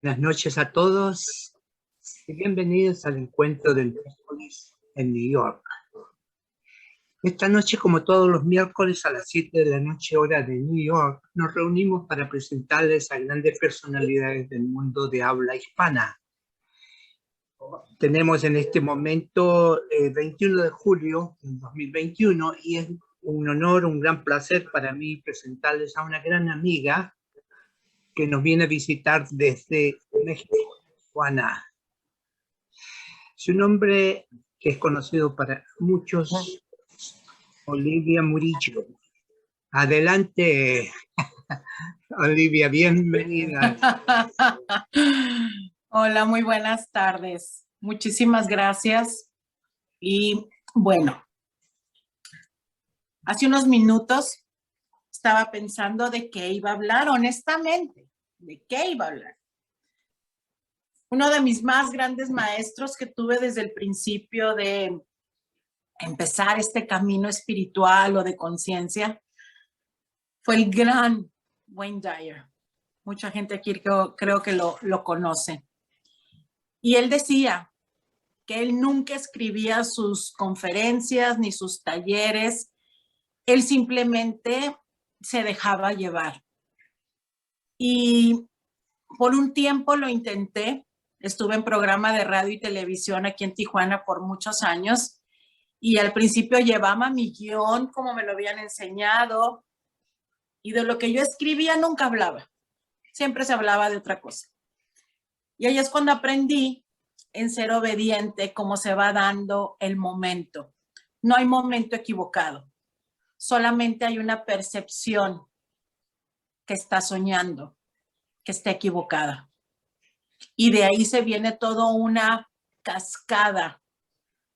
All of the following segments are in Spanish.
Buenas noches a todos y bienvenidos al encuentro del miércoles en New York. Esta noche, como todos los miércoles a las 7 de la noche hora de New York, nos reunimos para presentarles a grandes personalidades del mundo de habla hispana. Tenemos en este momento 21 de julio de 2021 y es un honor, un gran placer para mí presentarles a una gran amiga que nos viene a visitar desde México, Juana. Su nombre, que es conocido para muchos, Olivia Murillo. Adelante, Olivia, bienvenida. Hola, muy buenas tardes. Muchísimas gracias. Y bueno, hace unos minutos estaba pensando de qué iba a hablar, honestamente, de qué iba a hablar. Uno de mis más grandes maestros que tuve desde el principio de empezar este camino espiritual o de conciencia fue el gran Wayne Dyer. Mucha gente aquí creo que lo conoce. Y él decía que él nunca escribía sus conferencias ni sus talleres, él simplemente se dejaba llevar. Y por un tiempo lo intenté, estuve en programa de radio y televisión aquí en Tijuana por muchos años y al principio llevaba mi guión como me lo habían enseñado y de lo que yo escribía nunca hablaba, siempre se hablaba de otra cosa. Y ahí es cuando aprendí en ser obediente, cómo se va dando el momento. No hay momento equivocado, solamente hay una percepción que está soñando, que está equivocada. Y de ahí se viene toda una cascada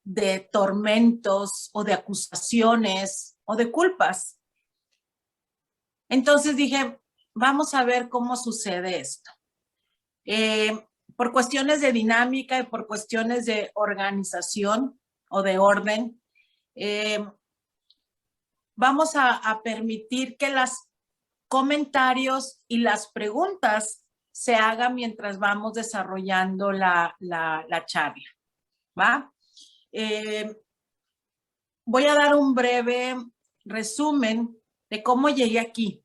de tormentos o de acusaciones o de culpas. Entonces dije, vamos a ver cómo sucede esto. Por cuestiones de dinámica y por cuestiones de organización o de orden, vamos a permitir que los comentarios y las preguntas se hagan mientras vamos desarrollando la charla, ¿va? Voy a dar un breve resumen de cómo llegué aquí,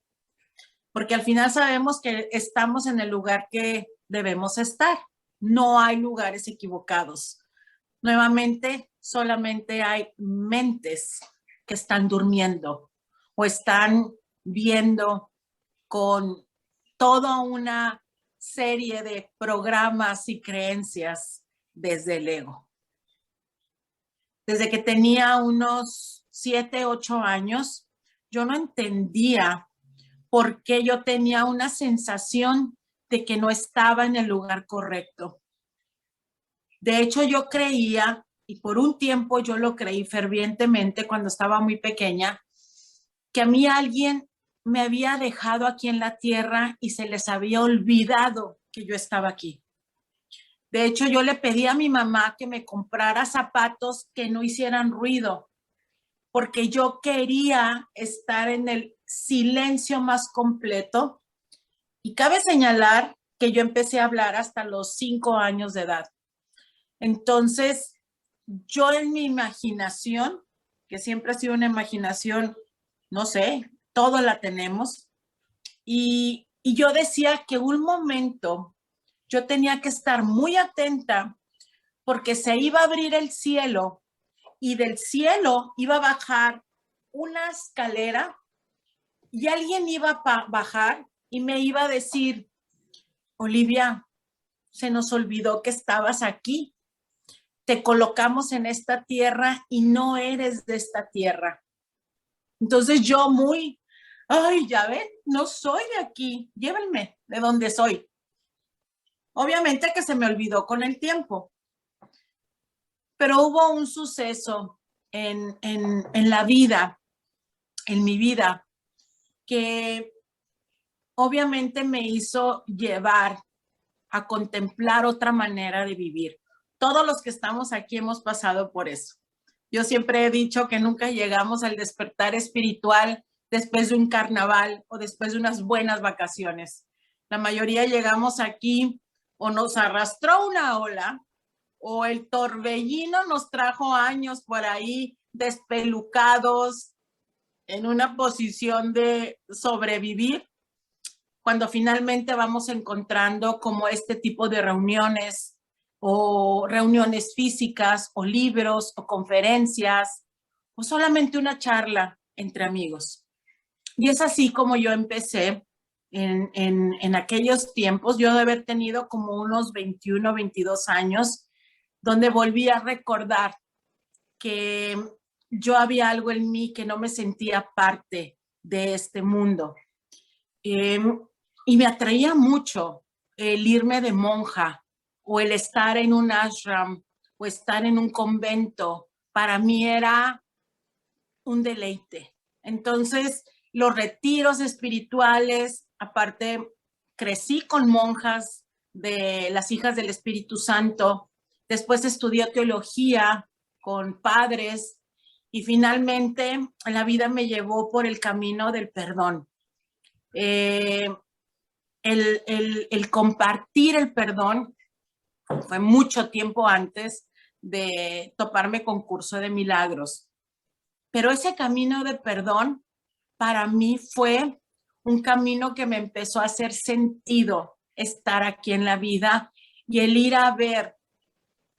porque al final sabemos que estamos en el lugar que debemos estar. No hay lugares equivocados. Nuevamente, solamente hay mentes que están durmiendo o están viendo con toda una serie de programas y creencias desde el ego. Desde que tenía unos 7, 8 años, yo no entendía por qué yo tenía una sensación de que no estaba en el lugar correcto. De hecho, yo creía, y por un tiempo yo lo creí fervientemente cuando estaba muy pequeña, que a mí alguien me había dejado aquí en la tierra y se les había olvidado que yo estaba aquí. De hecho, yo le pedí a mi mamá que me comprara zapatos que no hicieran ruido, porque yo quería estar en el silencio más completo. Y cabe señalar que yo empecé a hablar hasta los 5 años de edad. Entonces, yo en mi imaginación, que siempre ha sido una imaginación, no sé, todo la tenemos, y yo decía que un momento yo tenía que estar muy atenta porque se iba a abrir el cielo y del cielo iba a bajar una escalera y alguien iba a bajar y me iba a decir, Olivia, se nos olvidó que estabas aquí. Te colocamos en esta tierra y no eres de esta tierra. Entonces yo ay, ya ven, no soy de aquí, llévenme de donde soy. Obviamente que se me olvidó con el tiempo, pero hubo un suceso en la vida, en mi vida, que obviamente me hizo llevar a contemplar otra manera de vivir. Todos los que estamos aquí hemos pasado por eso. Yo siempre he dicho que nunca llegamos al despertar espiritual después de un carnaval o después de unas buenas vacaciones. La mayoría llegamos aquí o nos arrastró una ola, o el torbellino nos trajo años por ahí despelucados en una posición de sobrevivir, cuando finalmente vamos encontrando como este tipo de reuniones o reuniones físicas o libros o conferencias o solamente una charla entre amigos. Y es así como yo empecé en aquellos tiempos. Yo de haber tenido como unos 21, 22 años, donde volví a recordar que yo había algo en mí que no me sentía parte de este mundo. Y me atraía mucho el irme de monja o el estar en un ashram o estar en un convento. Para mí era un deleite. Entonces, los retiros espirituales, aparte, crecí con monjas de las Hijas del Espíritu Santo. Después estudié teología con padres y finalmente la vida me llevó por el camino del perdón. El compartir el perdón fue mucho tiempo antes de toparme con Curso de Milagros. Pero ese camino de perdón para mí fue un camino que me empezó a hacer sentido estar aquí en la vida y el ir a ver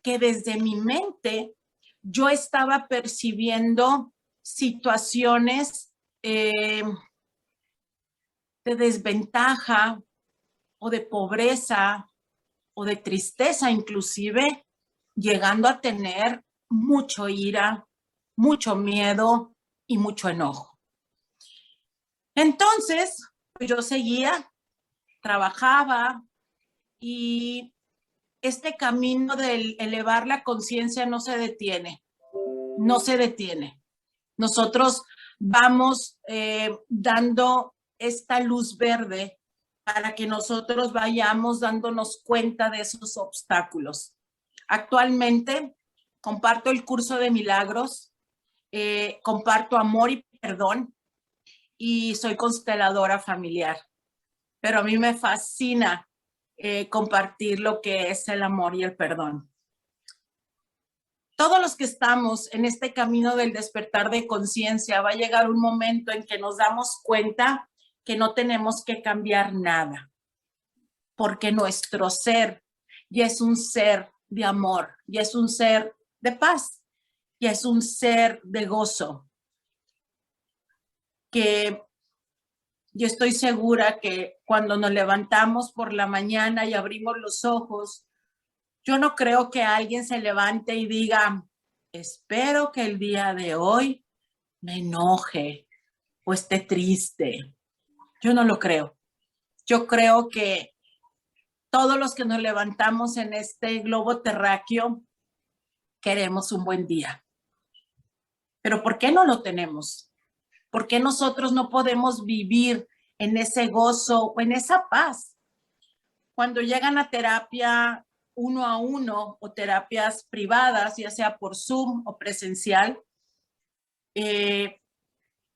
que desde mi mente yo estaba percibiendo situaciones de desventaja o de pobreza o de tristeza inclusive, llegando a tener mucho ira, mucho miedo y mucho enojo. Entonces, yo seguía, trabajaba y este camino del elevar la conciencia no se detiene, no se detiene. Nosotros vamos dando esta luz verde para que nosotros vayamos dándonos cuenta de esos obstáculos. Actualmente comparto el curso de milagros, comparto amor y perdón y soy consteladora familiar. Pero a mí me fascina compartir lo que es el amor y el perdón. Todos los que estamos en este camino del despertar de conciencia, va a llegar un momento en que nos damos cuenta que no tenemos que cambiar nada, porque nuestro ser ya es un ser de amor, ya es un ser de paz, ya es un ser de gozo, que yo estoy segura que cuando nos levantamos por la mañana y abrimos los ojos, yo no creo que alguien se levante y diga, espero que el día de hoy me enoje o esté triste. Yo no lo creo. Yo creo que todos los que nos levantamos en este globo terráqueo queremos un buen día. Pero ¿por qué no lo tenemos? ¿Por qué nosotros no podemos vivir en ese gozo o en esa paz? Cuando llegan a terapia 1 a 1 o terapias privadas, ya sea por Zoom o presencial,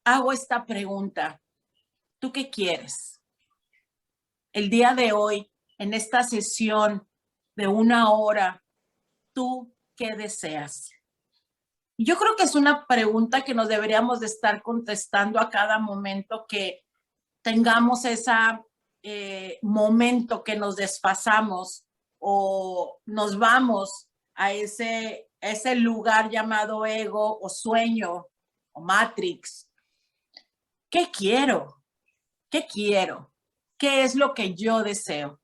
hago esta pregunta. ¿Tú qué quieres? El día de hoy, en esta sesión de 1 hora, ¿tú qué deseas? Yo creo que es una pregunta que nos deberíamos de estar contestando a cada momento que tengamos ese momento que nos desfasamos o nos vamos a ese lugar llamado ego o sueño o matrix. ¿Qué quiero? ¿Qué quiero? ¿Qué es lo que yo deseo?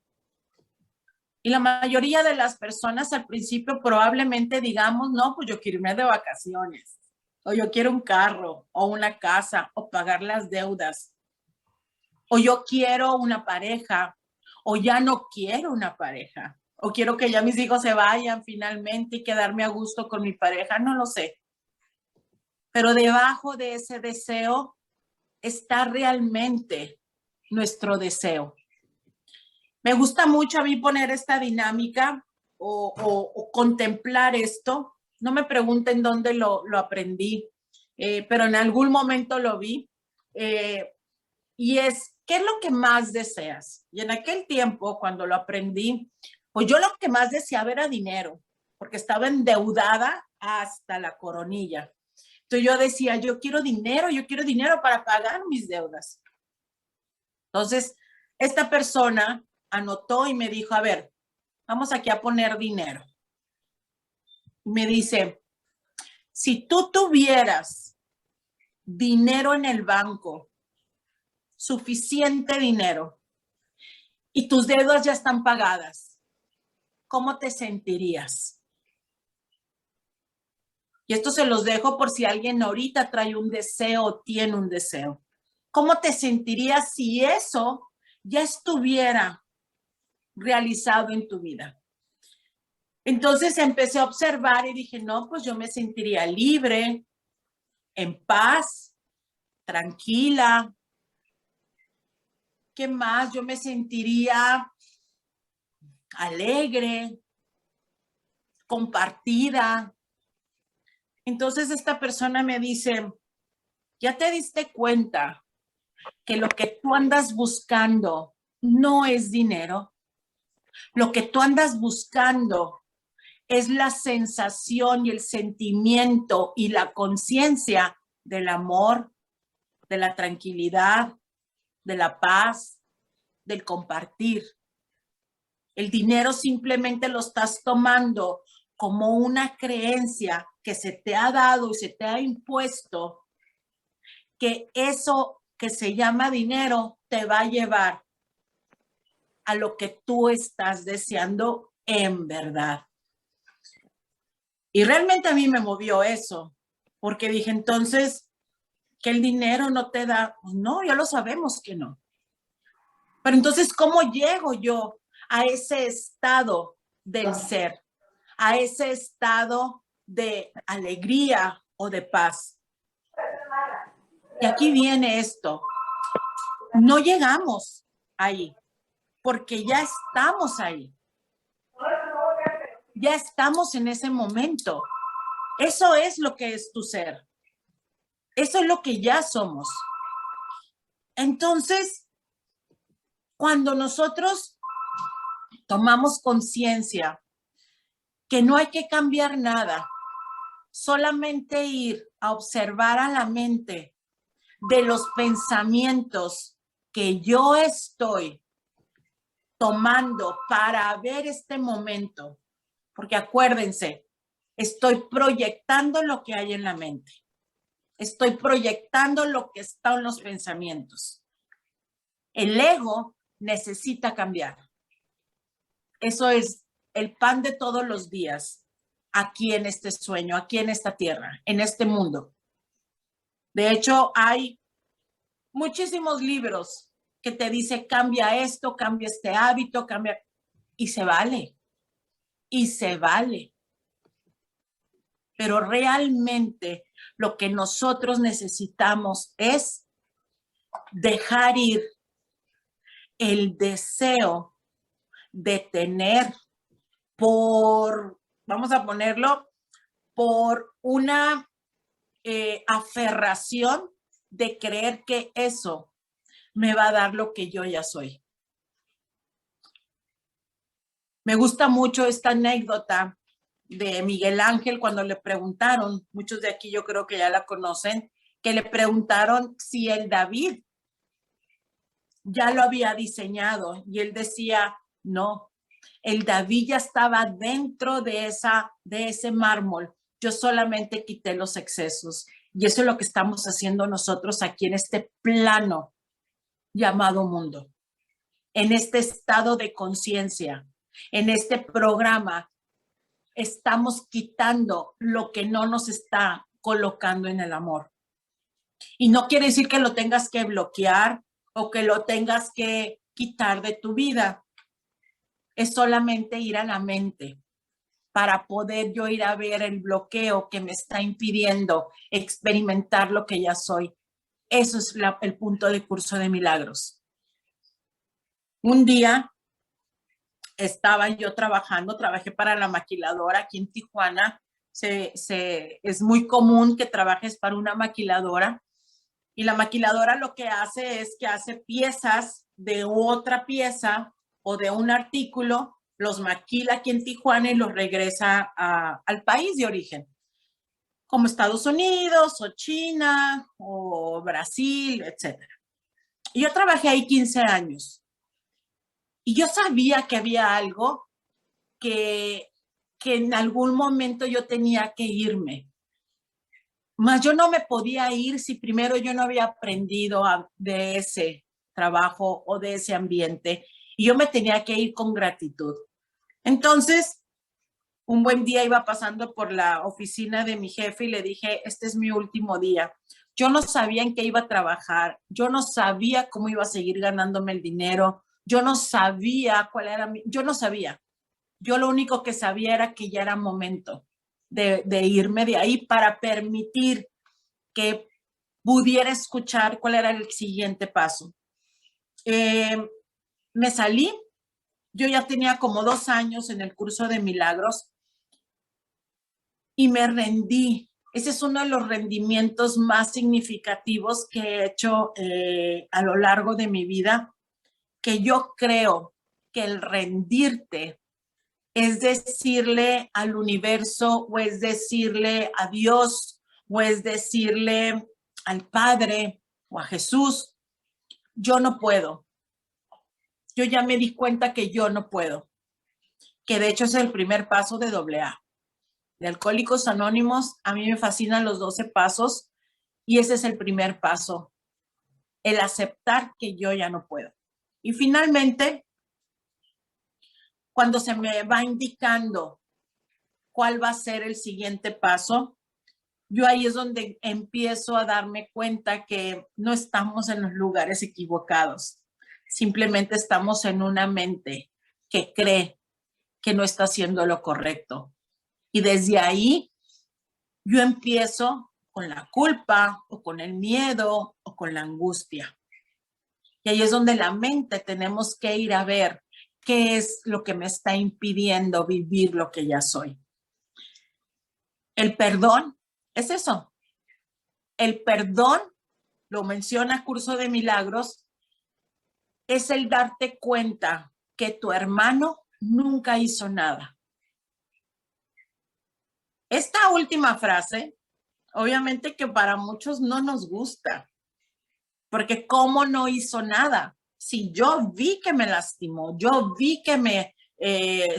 Y la mayoría de las personas al principio probablemente digamos, no, pues yo quiero irme de vacaciones, o yo quiero un carro, o una casa, o pagar las deudas, o yo quiero una pareja, o ya no quiero una pareja, o quiero que ya mis hijos se vayan finalmente y quedarme a gusto con mi pareja, no lo sé. Pero debajo de ese deseo está realmente nuestro deseo. Me gusta mucho a mí poner esta dinámica o contemplar esto. No me pregunten dónde lo aprendí, pero en algún momento lo vi. Y es, ¿qué es lo que más deseas? Y en aquel tiempo, cuando lo aprendí, Pues yo lo que más deseaba era dinero, porque estaba endeudada hasta la coronilla. Entonces yo decía, yo quiero dinero para pagar mis deudas. Entonces, esta persona anotó y me dijo, a ver, vamos aquí a poner dinero. Me dice, si tú tuvieras dinero en el banco, suficiente dinero, y tus deudas ya están pagadas, ¿cómo te sentirías? Y esto se los dejo por si alguien ahorita trae un deseo o tiene un deseo. ¿Cómo te sentirías si eso ya estuviera realizado en tu vida? Entonces empecé a observar y dije, no, pues yo me sentiría libre, en paz, tranquila. ¿Qué más? Yo me sentiría alegre, compartida. Entonces esta persona me dice, ¿ya te diste cuenta que lo que tú andas buscando no es dinero? Lo que tú andas buscando es la sensación y el sentimiento y la conciencia del amor, de la tranquilidad, de la paz, del compartir. El dinero simplemente lo estás tomando como una creencia que se te ha dado y se te ha impuesto, que eso que se llama dinero te va a llevar a lo que tú estás deseando en verdad. Y realmente a mí me movió eso, porque dije, entonces, que el dinero no te da, pues no, ya lo sabemos que no. Pero entonces, ¿cómo llego yo a ese estado del ser, a ese estado de alegría o de paz? Y aquí viene esto, no llegamos ahí, porque ya estamos ahí, ya estamos en ese momento. Eso es lo que es tu ser, eso es lo que ya somos. Entonces, cuando nosotros tomamos conciencia que no hay que cambiar nada, solamente ir a observar a la mente de los pensamientos que yo estoy tomando para ver este momento, porque acuérdense, estoy proyectando lo que hay en la mente, estoy proyectando lo que está en los pensamientos. El ego necesita cambiar. Eso es el pan de todos los días, aquí en este sueño, aquí en esta tierra, en este mundo. De hecho, hay muchísimos libros que te dicen cambia esto, cambia este hábito, cambia, y se vale, y se vale. Pero realmente lo que nosotros necesitamos es dejar ir el deseo de tener vamos a ponerlo, por una aferración de creer que eso me va a dar lo que yo ya soy. Me gusta mucho esta anécdota de Miguel Ángel cuando le preguntaron, muchos de aquí yo creo que ya la conocen, que le preguntaron si el David ya lo había diseñado y él decía, no, el David ya estaba dentro de ese mármol, yo solamente quité los excesos y eso es lo que estamos haciendo nosotros aquí en este plano llamado mundo, en este estado de conciencia, en este programa, estamos quitando lo que no nos está colocando en el amor. Y no quiere decir que lo tengas que bloquear o que lo tengas que quitar de tu vida. Es solamente ir a la mente para poder yo ir a ver el bloqueo que me está impidiendo experimentar lo que ya soy. Eso es el punto de Curso de Milagros. Un día estaba yo trabajé para la maquiladora aquí en Tijuana. Es muy común que trabajes para una maquiladora y la maquiladora lo que hace es que hace piezas de otra pieza o de un artículo, los maquila aquí en Tijuana y los regresa al país de origen, como Estados Unidos o China o Brasil, etc. Y yo trabajé ahí 15 años y yo sabía que había algo que en algún momento yo tenía que irme. Mas yo no me podía ir si primero yo no había aprendido de ese trabajo o de ese ambiente. Y yo me tenía que ir con gratitud. Entonces, un buen día iba pasando por la oficina de mi jefe y le dije, este es mi último día. Yo no sabía en qué iba a trabajar. Yo no sabía cómo iba a seguir ganándome el dinero. Yo no sabía cuál era yo no sabía. Yo lo único que sabía era que ya era momento de irme de ahí para permitir que pudiera escuchar cuál era el siguiente paso. Me salí, yo ya tenía como 2 años en el curso de milagros y me rendí. Ese es uno de los rendimientos más significativos que he hecho a lo largo de mi vida, que yo creo que el rendirte es decirle al universo o es decirle a Dios o es decirle al Padre o a Jesús, yo no puedo. Yo ya me di cuenta que yo no puedo, que de hecho es el primer paso de AA. De Alcohólicos Anónimos, a mí me fascinan los 12 pasos y ese es el primer paso, el aceptar que yo ya no puedo. Y finalmente, cuando se me va indicando cuál va a ser el siguiente paso, yo ahí es donde empiezo a darme cuenta que no estamos en los lugares equivocados. Simplemente estamos en una mente que cree que no está haciendo lo correcto. Y desde ahí yo empiezo con la culpa o con el miedo o con la angustia. Y ahí es donde la mente tenemos que ir a ver qué es lo que me está impidiendo vivir lo que ya soy. El perdón es eso. El perdón, lo menciona Curso de Milagros, es el darte cuenta que tu hermano nunca hizo nada. Esta última frase, obviamente que para muchos no nos gusta, porque ¿cómo no hizo nada? Si yo vi que me lastimó, yo vi que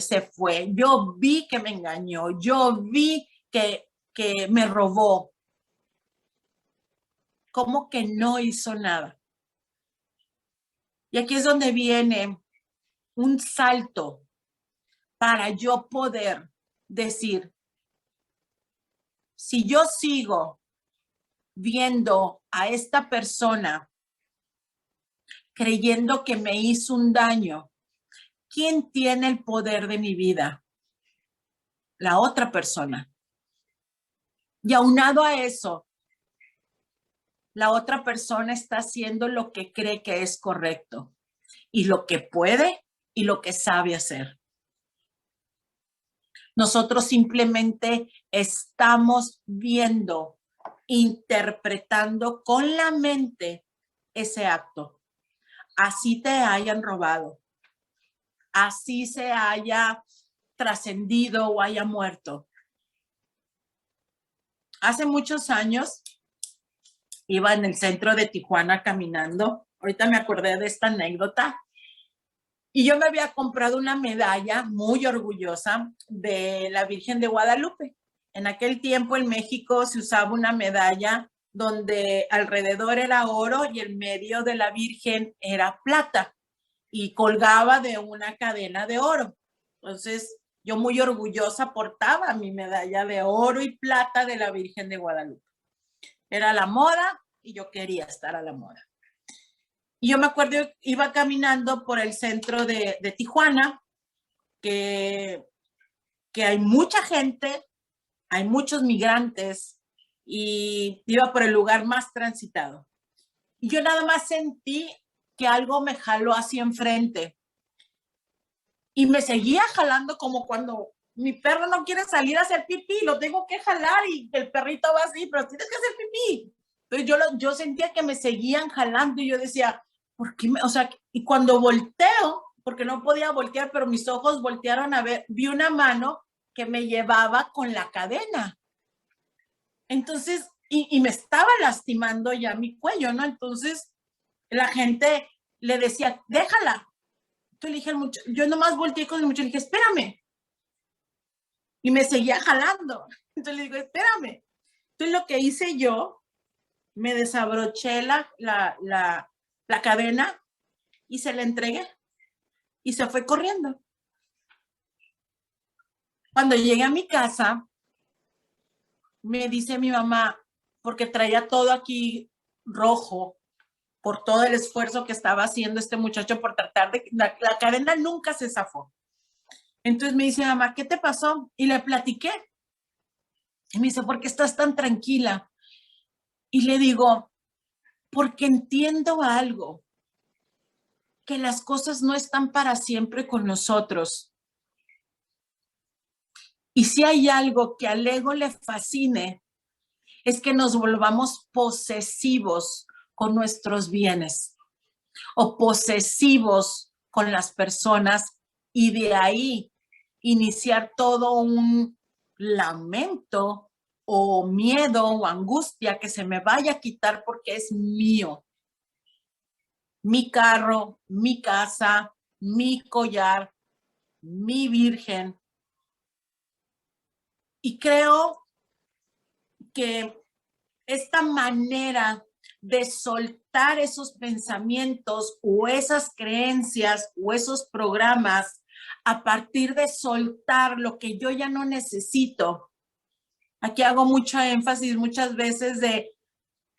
se fue, yo vi que me engañó, yo vi que me robó. ¿Cómo que no hizo nada? Y aquí es donde viene un salto para yo poder decir, si yo sigo viendo a esta persona creyendo que me hizo un daño, ¿quién tiene el poder de mi vida? La otra persona. Y aunado a eso, la otra persona está haciendo lo que cree que es correcto y lo que puede y lo que sabe hacer. Nosotros simplemente estamos viendo, interpretando con la mente ese acto. Así te hayan robado, así se haya trascendido o haya muerto. Hace muchos años iba en el centro de Tijuana caminando. Ahorita me acordé de esta anécdota. Y yo me había comprado una medalla muy orgullosa de la Virgen de Guadalupe. En aquel tiempo en México se usaba una medalla donde alrededor era oro y el medio de la Virgen era plata y colgaba de una cadena de oro. Entonces, yo muy orgullosa portaba mi medalla de oro y plata de la Virgen de Guadalupe. Era la moda y yo quería estar a la moda. Y yo me acuerdo, iba caminando por el centro de Tijuana, que hay mucha gente, hay muchos migrantes, y iba por el lugar más transitado. Y yo nada más sentí que algo me jaló hacia enfrente. Y me seguía jalando como cuando mi perro no quiere salir a hacer pipí, lo tengo que jalar y el perrito va así, pero tienes que hacer pipí. Entonces yo sentía que me seguían jalando y yo decía, ¿por qué? O sea, y cuando volteo, porque no podía voltear, pero mis ojos voltearon a ver, vi una mano que me llevaba con la cadena. Entonces, y me estaba lastimando ya mi cuello, ¿no? Entonces, la gente le decía, déjala. Entonces le dije al muchacho, yo nomás volteé con el muchacho y le dije, espérame. Y me seguía jalando. Entonces le digo, espérame. Entonces lo que hice yo, me desabroché la cadena y se la entregué. Y se fue corriendo. Cuando llegué a mi casa, me dice mi mamá, porque traía todo aquí rojo, por todo el esfuerzo que estaba haciendo este muchacho por tratar de... La cadena nunca se zafó. Entonces me dice, mamá, ¿qué te pasó? Y le platiqué. Y me dice, ¿por qué estás tan tranquila? Y le digo, porque entiendo algo, que las cosas no están para siempre con nosotros. Y si hay algo que al ego le fascine, es que nos volvamos posesivos con nuestros bienes o posesivos con las personas y de ahí iniciar todo un lamento o miedo o angustia que se me vaya a quitar porque es mío. Mi carro, mi casa, mi collar, mi virgen. Y creo que esta manera de soltar esos pensamientos o esas creencias o esos programas a partir de soltar lo que yo ya no necesito. Aquí hago mucho énfasis muchas veces de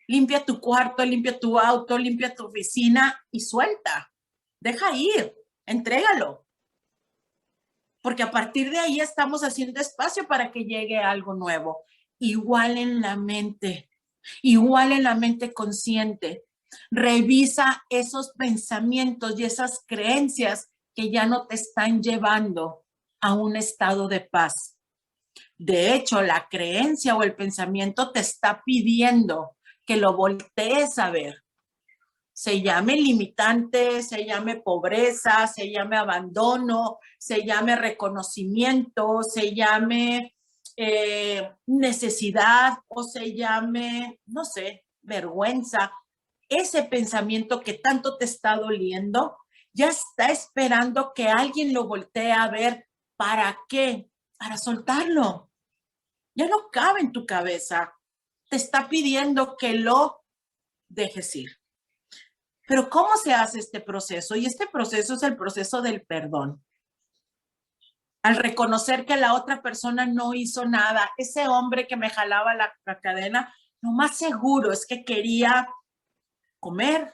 limpia tu cuarto, limpia tu auto, limpia tu oficina y suelta. Deja ir, entrégalo. Porque a partir de ahí estamos haciendo espacio para que llegue algo nuevo. Igual en la mente consciente. Revisa esos pensamientos y esas creencias que ya no te están llevando a un estado de paz. De hecho, la creencia o el pensamiento te está pidiendo que lo voltees a ver. Se llame limitante, se llame pobreza, se llame abandono, se llame reconocimiento, se llame necesidad o se llame, no sé, vergüenza. Ese pensamiento que tanto te está doliendo ya está esperando que alguien lo voltee a ver. ¿Para qué? Para soltarlo. Ya no cabe en tu cabeza. Te está pidiendo que lo dejes ir. Pero ¿cómo se hace este proceso? Y este proceso es el proceso del perdón. Al reconocer que la otra persona no hizo nada, ese hombre que me jalaba la cadena, lo más seguro es que quería comer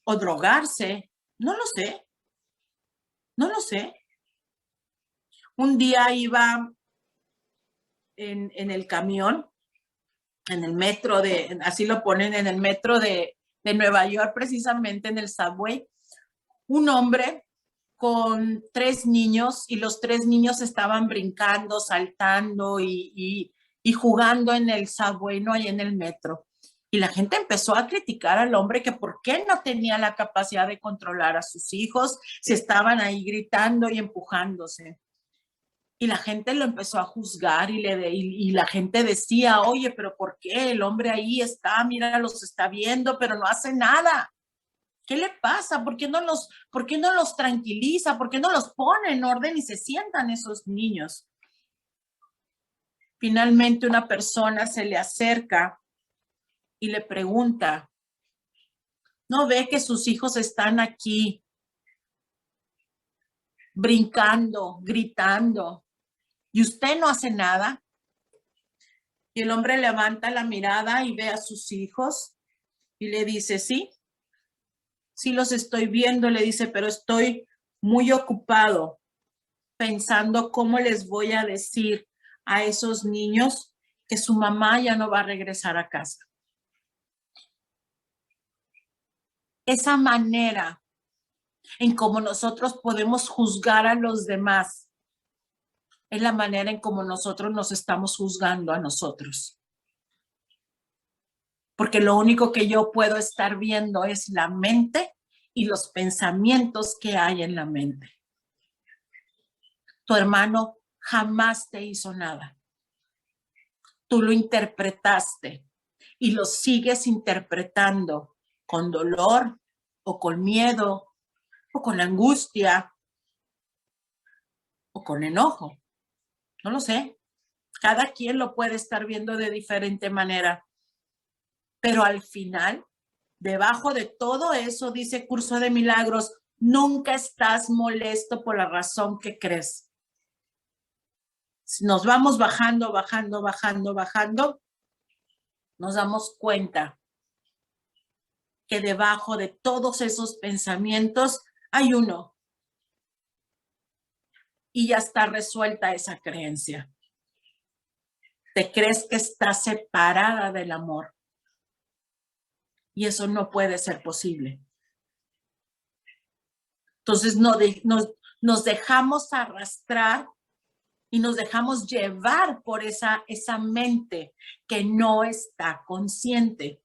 o drogarse. No lo sé. No lo sé. Un día iba en el camión, en el metro así lo ponen, en el metro de Nueva York, precisamente en el subway, un hombre con 3 niños y los 3 niños estaban brincando, saltando y jugando en el subway, no ahí en el metro. Y la gente empezó a criticar al hombre que por qué no tenía la capacidad de controlar a sus hijos si estaban ahí gritando y empujándose. Y la gente lo empezó a juzgar y la gente decía, oye, pero ¿por qué? El hombre ahí está, mira, los está viendo, pero no hace nada. ¿Qué le pasa? ¿Por qué no los tranquiliza? ¿Por qué no los pone en orden y se sientan esos niños? Finalmente una persona se le acerca y le pregunta, ¿no ve que sus hijos están aquí brincando, gritando y usted no hace nada? Y el hombre levanta la mirada y ve a sus hijos y le dice, sí los estoy viendo, le dice, pero estoy muy ocupado pensando cómo les voy a decir a esos niños que su mamá ya no va a regresar a casa. Esa manera en cómo nosotros podemos juzgar a los demás es la manera en cómo nosotros nos estamos juzgando a nosotros. Porque lo único que yo puedo estar viendo es la mente y los pensamientos que hay en la mente. Tu hermano jamás te hizo nada. Tú lo interpretaste y lo sigues interpretando con dolor o con miedo o con angustia o con enojo. No lo sé. Cada quien lo puede estar viendo de diferente manera. Pero al final, debajo de todo eso, dice Curso de Milagros, nunca estás molesto por la razón que crees. Si nos vamos bajando, bajando, bajando, bajando, nos damos cuenta que debajo de todos esos pensamientos hay uno. Y ya está resuelta esa creencia. Te crees que estás separada del amor. Y eso no puede ser posible. Entonces nos dejamos arrastrar y nos dejamos llevar por esa mente que no está consciente.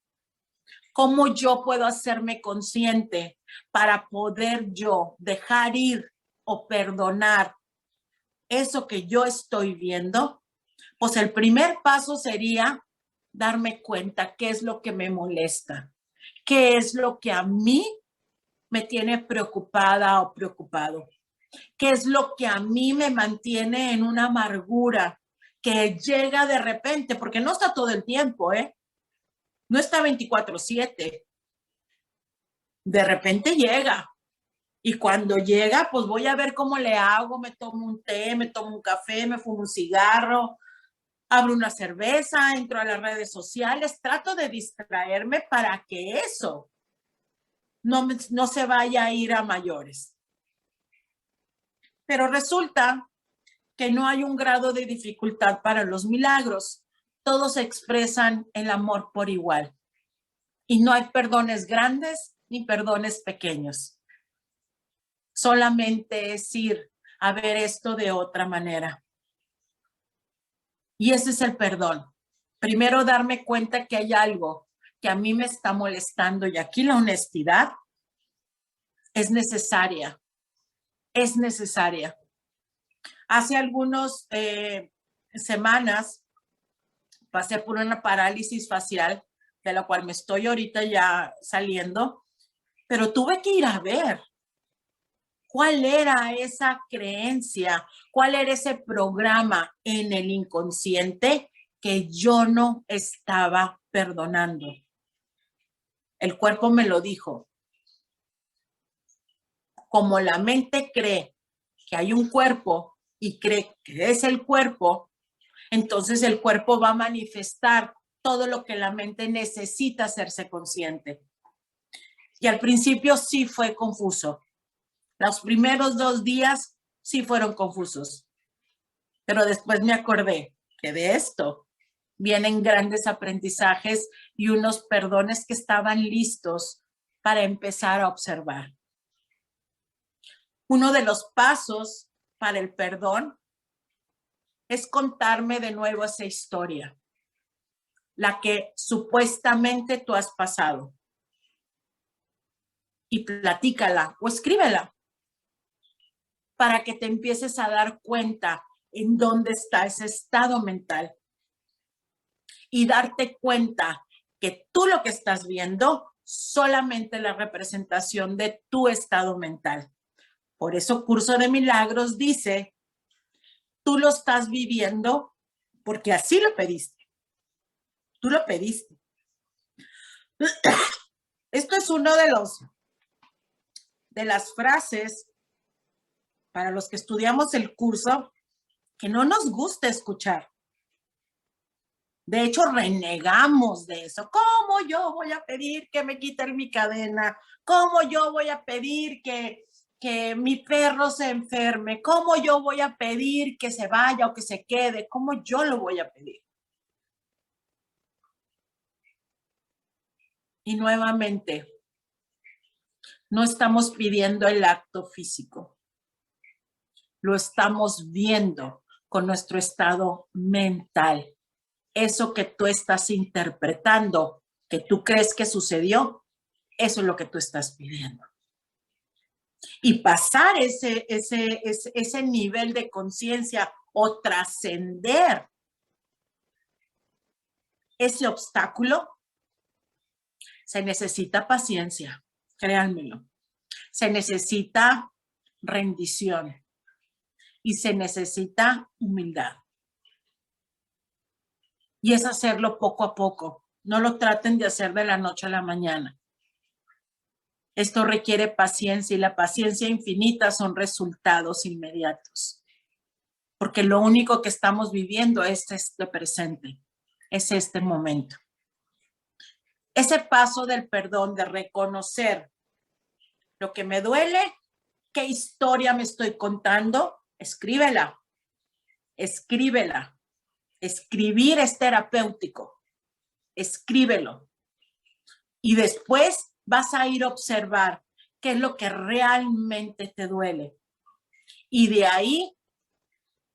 ¿Cómo yo puedo hacerme consciente para poder yo dejar ir o perdonar eso que yo estoy viendo? Pues el primer paso sería darme cuenta qué es lo que me molesta, qué es lo que a mí me tiene preocupada o preocupado, qué es lo que a mí me mantiene en una amargura que llega de repente, porque no está todo el tiempo, no está 24/7. De repente llega. Y cuando llega, pues voy a ver cómo le hago, me tomo un té, me tomo un café, me fumo un cigarro, abro una cerveza, entro a las redes sociales, trato de distraerme para que eso no se vaya a ir a mayores. Pero resulta que no hay un grado de dificultad para los milagros. Todos expresan el amor por igual. Y no hay perdones grandes ni perdones pequeños. Solamente es ir a ver esto de otra manera. Y ese es el perdón. Primero darme cuenta que hay algo que a mí me está molestando y aquí la honestidad es necesaria. Es necesaria. Hace algunas semanas pasé por una parálisis facial de la cual me estoy ahorita ya saliendo, pero tuve que ir a ver cuál era esa creencia, cuál era ese programa en el inconsciente que yo no estaba perdonando. El cuerpo me lo dijo. Como la mente cree que hay un cuerpo y cree que es el cuerpo, entonces el cuerpo va a manifestar todo lo que la mente necesita hacerse consciente. Y al principio sí fue confuso. Los primeros 2 días sí fueron confusos. Pero después me acordé que de esto vienen grandes aprendizajes y unos perdones que estaban listos para empezar a observar. Uno de los pasos para el perdón es contarme de nuevo esa historia, la que supuestamente tú has pasado. Y platícala o escríbela para que te empieces a dar cuenta en dónde está ese estado mental y darte cuenta que tú lo que estás viendo solamente la representación de tu estado mental. Por eso Curso de Milagros dice, tú lo estás viviendo porque así lo pediste. Tú lo pediste. Esto es uno de las frases para los que estudiamos el curso que no nos gusta escuchar. De hecho, renegamos de eso. ¿Cómo yo voy a pedir que me quiten mi cadena? ¿Cómo yo voy a pedir que mi perro se enferme? ¿Cómo yo voy a pedir que se vaya o que se quede? ¿Cómo yo lo voy a pedir? Y nuevamente, no estamos pidiendo el acto físico. Lo estamos viendo con nuestro estado mental. Eso que tú estás interpretando, que tú crees que sucedió, eso es lo que tú estás pidiendo. y pasar ese nivel de conciencia o trascender ese obstáculo, se necesita paciencia, créanmelo. Se necesita rendición y se necesita humildad. Y es hacerlo poco a poco. No lo traten de hacer de la noche a la mañana. Esto requiere paciencia y la paciencia infinita son resultados inmediatos. Porque lo único que estamos viviendo es este presente, es este momento. Ese paso del perdón, de reconocer lo que me duele, qué historia me estoy contando, escríbela, escríbela. Escribir es terapéutico, escríbelo. Y después vas a ir a observar qué es lo que realmente te duele. Y de ahí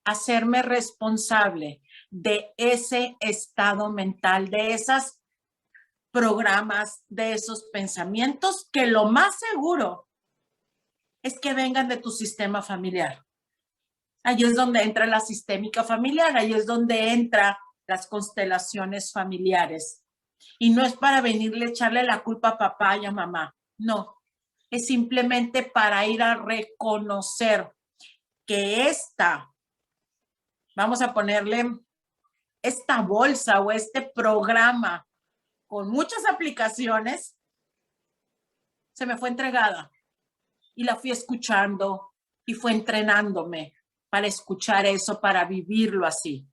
hacerme responsable de ese estado mental, de esos programas, de esos pensamientos que lo más seguro es que vengan de tu sistema familiar. Ahí es donde entra la sistémica familiar, ahí es donde entran las constelaciones familiares. Y no es para venirle a echarle la culpa a papá y a mamá, no. Es simplemente para ir a reconocer que vamos a ponerle esta bolsa o este programa con muchas aplicaciones, se me fue entregada y la fui escuchando y fue entrenándome para escuchar eso, para vivirlo así.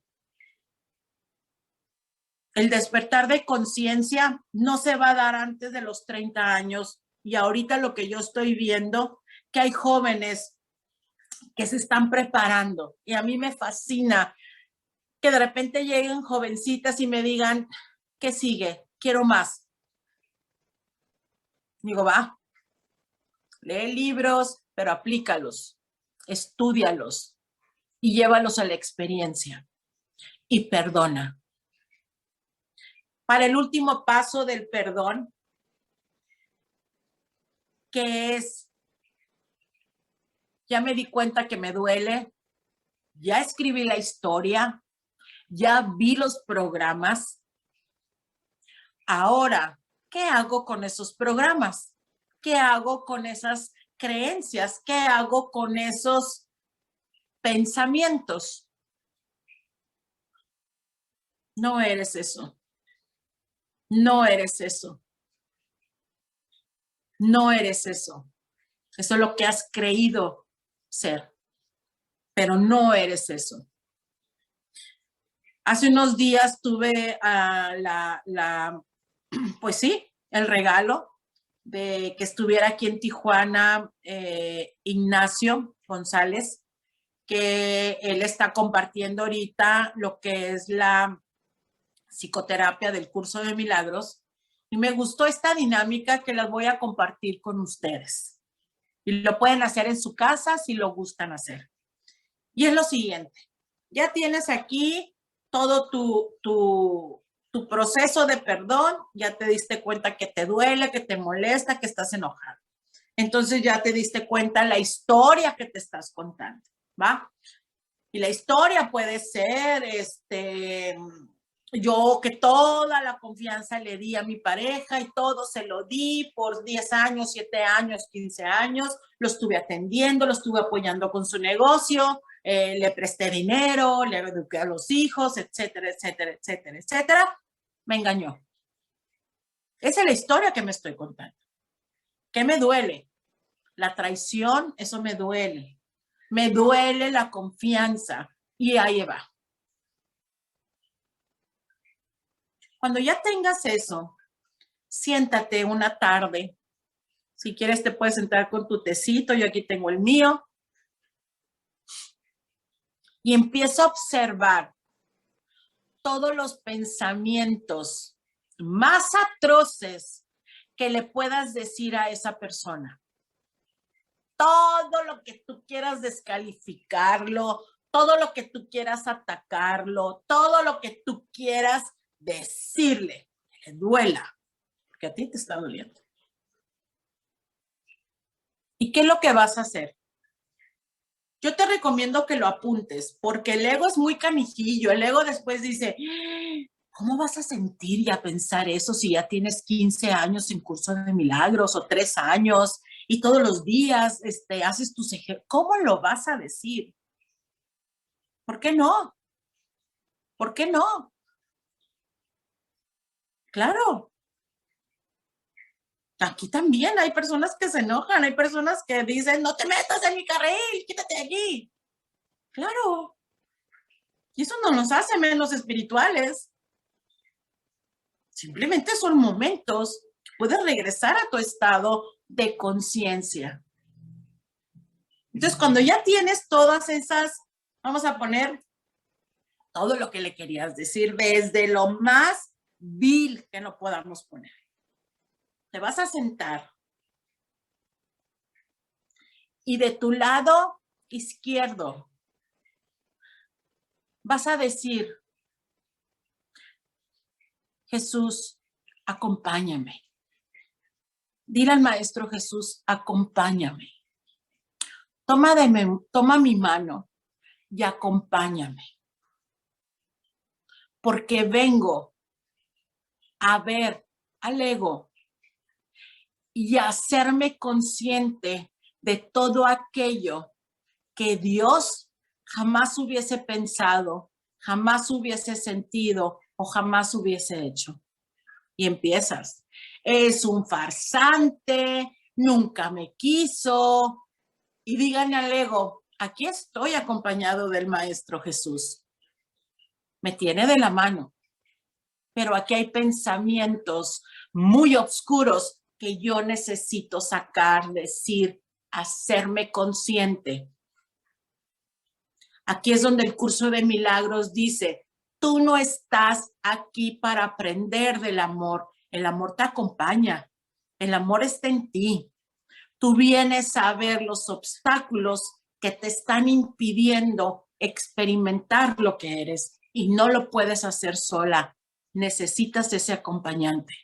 El despertar de conciencia no se va a dar antes de los 30 años y ahorita lo que yo estoy viendo, que hay jóvenes que se están preparando y a mí me fascina que de repente lleguen jovencitas y me digan, ¿qué sigue? Quiero más. Digo, va, lee libros, pero aplícalos, estúdialos y llévalos a la experiencia y perdona. Para el último paso del perdón, que es, ya me di cuenta que me duele, ya escribí la historia, ya vi los programas. Ahora, ¿qué hago con esos programas? ¿Qué hago con esas creencias? ¿Qué hago con esos pensamientos? No eres eso. No eres eso. No eres eso. Eso es lo que has creído ser, pero no eres eso. Hace unos días tuve pues sí, el regalo de que estuviera aquí en Tijuana Ignacio González, que él está compartiendo ahorita lo que es la psicoterapia del curso de milagros. Y me gustó esta dinámica que las voy a compartir con ustedes. Y lo pueden hacer en su casa si lo gustan hacer. Y es lo siguiente. Ya tienes aquí todo tu proceso de perdón. Ya te diste cuenta que te duele, que te molesta, que estás enojado. Entonces ya te diste cuenta la historia que te estás contando, ¿va? Y la historia puede ser, yo que toda la confianza le di a mi pareja y todo se lo di por 10 años, 7 años, 15 años, lo estuve atendiendo, lo estuve apoyando con su negocio, le presté dinero, le eduqué a los hijos, etcétera, etcétera, etcétera, etcétera. Me engañó. Esa es la historia que me estoy contando. ¿Qué me duele? La traición, eso me duele. Me duele la confianza y ahí va. Cuando ya tengas eso, siéntate una tarde. Si quieres te puedes sentar con tu tecito, yo aquí tengo el mío. Y empieza a observar todos los pensamientos más atroces que le puedas decir a esa persona. Todo lo que tú quieras descalificarlo, todo lo que tú quieras atacarlo, todo lo que tú quieras decirle, que le duela, porque a ti te está doliendo. ¿Y qué es lo que vas a hacer? Yo te recomiendo que lo apuntes, porque el ego es muy canijillo. El ego después dice, ¿cómo vas a sentir y a pensar eso si ya tienes 15 años en curso de milagros o 3 años y todos los días haces tus ejercicios? ¿Cómo lo vas a decir? ¿Por qué no? ¿Por qué no? Claro. Aquí también hay personas que se enojan, hay personas que dicen, no te metas en mi carril, quítate de aquí. Claro. Y eso no nos hace menos espirituales. Simplemente son momentos que puedes regresar a tu estado de conciencia. Entonces, cuando ya tienes todas esas, vamos a poner todo lo que le querías decir, desde lo más vil que no podamos poner. Te vas a sentar y de tu lado izquierdo vas a decir, Jesús, acompáñame. Dile al Maestro Jesús, acompáñame. Toma mi mano y acompáñame. Porque vengo a ver al ego y a hacerme consciente de todo aquello que Dios jamás hubiese pensado, jamás hubiese sentido o jamás hubiese hecho. Y empiezas. Es un farsante, nunca me quiso. Y díganle al ego, aquí estoy acompañado del Maestro Jesús. Me tiene de la mano. Pero aquí hay pensamientos muy oscuros que yo necesito sacar, decir, hacerme consciente. Aquí es donde el curso de milagros dice, tú no estás aquí para aprender del amor. El amor te acompaña. El amor está en ti. Tú vienes a ver los obstáculos que te están impidiendo experimentar lo que eres y no lo puedes hacer sola. Necesitas ese acompañante.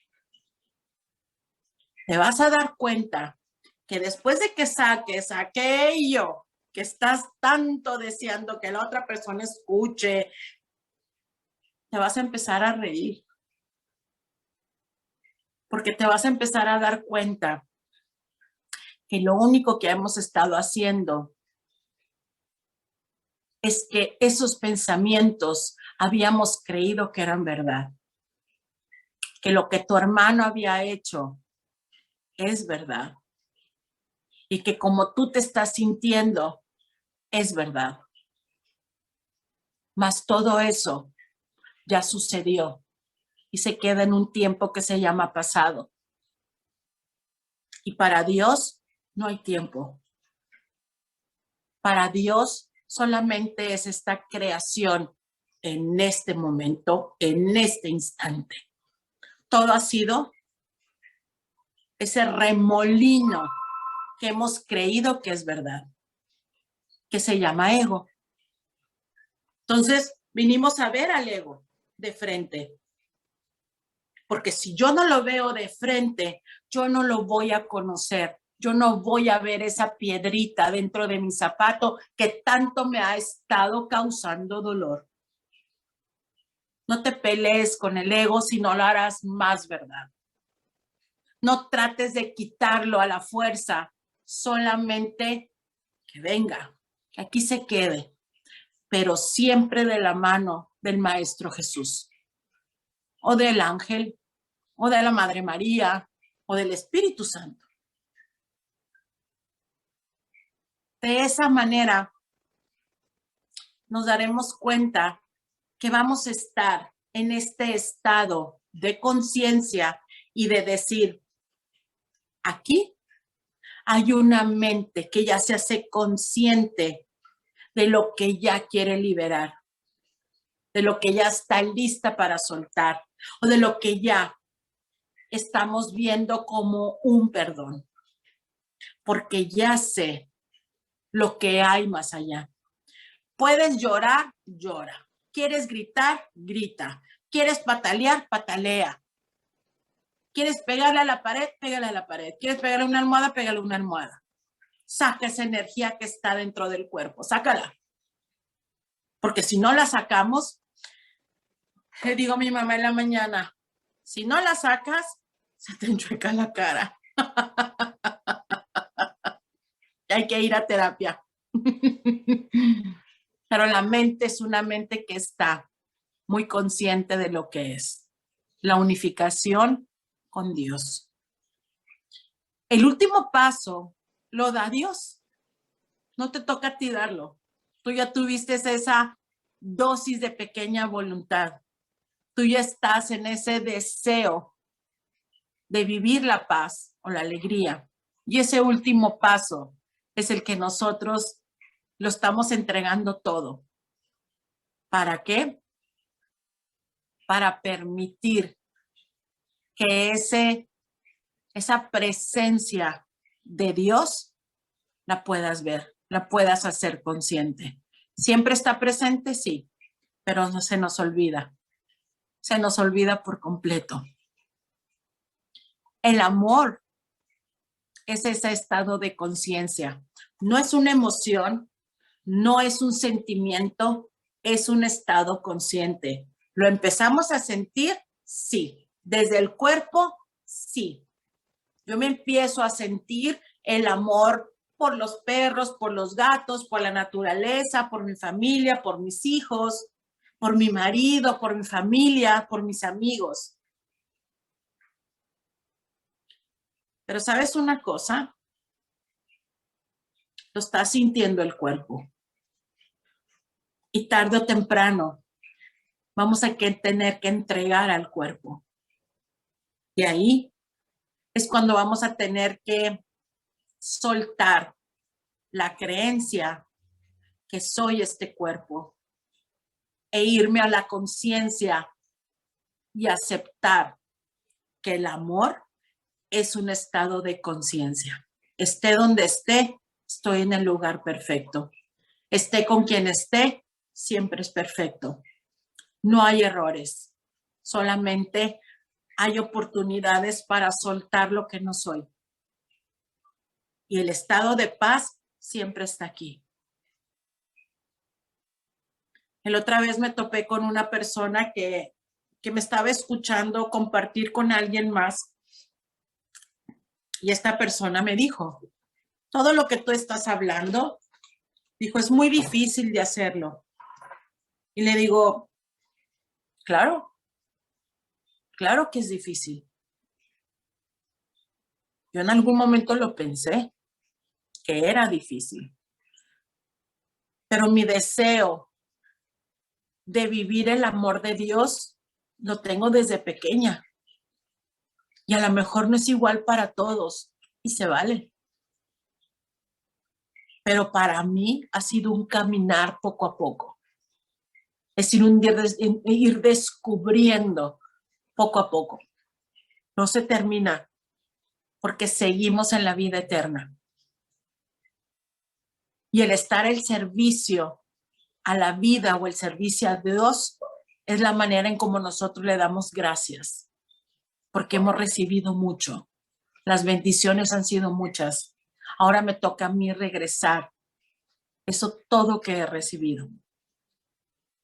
Te vas a dar cuenta que después de que saques aquello que estás tanto deseando que la otra persona escuche, te vas a empezar a reír. Porque te vas a empezar a dar cuenta que lo único que hemos estado haciendo es que esos pensamientos habíamos creído que eran verdad. Que lo que tu hermano había hecho es verdad. Y que como tú te estás sintiendo, es verdad. Mas todo eso ya sucedió y se queda en un tiempo que se llama pasado. Y para Dios no hay tiempo. Para Dios solamente es esta creación en este momento, en este instante. Todo ha sido ese remolino que hemos creído que es verdad, que se llama ego. Entonces, vinimos a ver al ego de frente. Porque si yo no lo veo de frente, yo no lo voy a conocer. Yo no voy a ver esa piedrita dentro de mi zapato que tanto me ha estado causando dolor. No te pelees con el ego si no lo harás más verdad. No trates de quitarlo a la fuerza, solamente que venga, que aquí se quede, pero siempre de la mano del Maestro Jesús, o del ángel, o de la Madre María, o del Espíritu Santo. De esa manera nos daremos cuenta que vamos a estar en este estado de conciencia y de decir, aquí hay una mente que ya se hace consciente de lo que ya quiere liberar, de lo que ya está lista para soltar o de lo que ya estamos viendo como un perdón, porque ya sé lo que hay más allá. Puedes llorar, llora. ¿Quieres gritar? Grita. ¿Quieres patalear? Patalea. ¿Quieres pegarle a la pared? Pégale a la pared. ¿Quieres pegarle una almohada? Pégale una almohada. saca esa energía que está dentro del cuerpo, sácala. Porque si no la sacamos, le digo a mi mamá en la mañana, si no la sacas, se te enchueca la cara. Hay que ir a terapia. Pero la mente es una mente que está muy consciente de lo que es. La unificación con Dios. El último paso lo da Dios. No te toca a ti darlo. Tú ya tuviste esa dosis de pequeña voluntad. Tú ya estás en ese deseo de vivir la paz o la alegría. Y ese último paso es el que nosotros lo estamos entregando todo. ¿Para qué? Para permitir que esa presencia de Dios la puedas ver, la puedas hacer consciente. ¿Siempre está presente? Sí, pero no se nos olvida. Se nos olvida por completo. El amor es ese estado de conciencia. No es una emoción, no es un sentimiento, es un estado consciente. ¿Lo empezamos a sentir? Sí. Desde el cuerpo, sí. Yo me empiezo a sentir el amor por los perros, por los gatos, por la naturaleza, por mi familia, por mis hijos, por mi marido, por mi familia, por mis amigos. Pero ¿sabes una cosa? Lo está sintiendo el cuerpo. Y tarde o temprano vamos a tener que entregar al cuerpo. Y ahí es cuando vamos a tener que soltar la creencia que soy este cuerpo e irme a la conciencia y aceptar que el amor es un estado de conciencia. Esté donde esté, estoy en el lugar perfecto. Esté con quien esté, siempre es perfecto. No hay errores, solamente hay oportunidades para soltar lo que no soy. Y el estado de paz siempre está aquí. La otra vez me topé con una persona que me estaba escuchando compartir con alguien más. Y esta persona me dijo, todo lo que tú estás hablando, dijo, es muy difícil de hacerlo. Y le digo, claro que es difícil. Yo en algún momento lo pensé, que era difícil. Pero mi deseo de vivir el amor de Dios lo tengo desde pequeña. Y a lo mejor no es igual para todos y se vale. Pero para mí ha sido un caminar poco a poco. Es decir, ir descubriendo poco a poco. No se termina porque seguimos en la vida eterna. Y el estar al servicio a la vida o el servicio a Dios es la manera en cómo nosotros le damos gracias. Porque hemos recibido mucho. Las bendiciones han sido muchas. Ahora me toca a mí regresar eso todo que he recibido.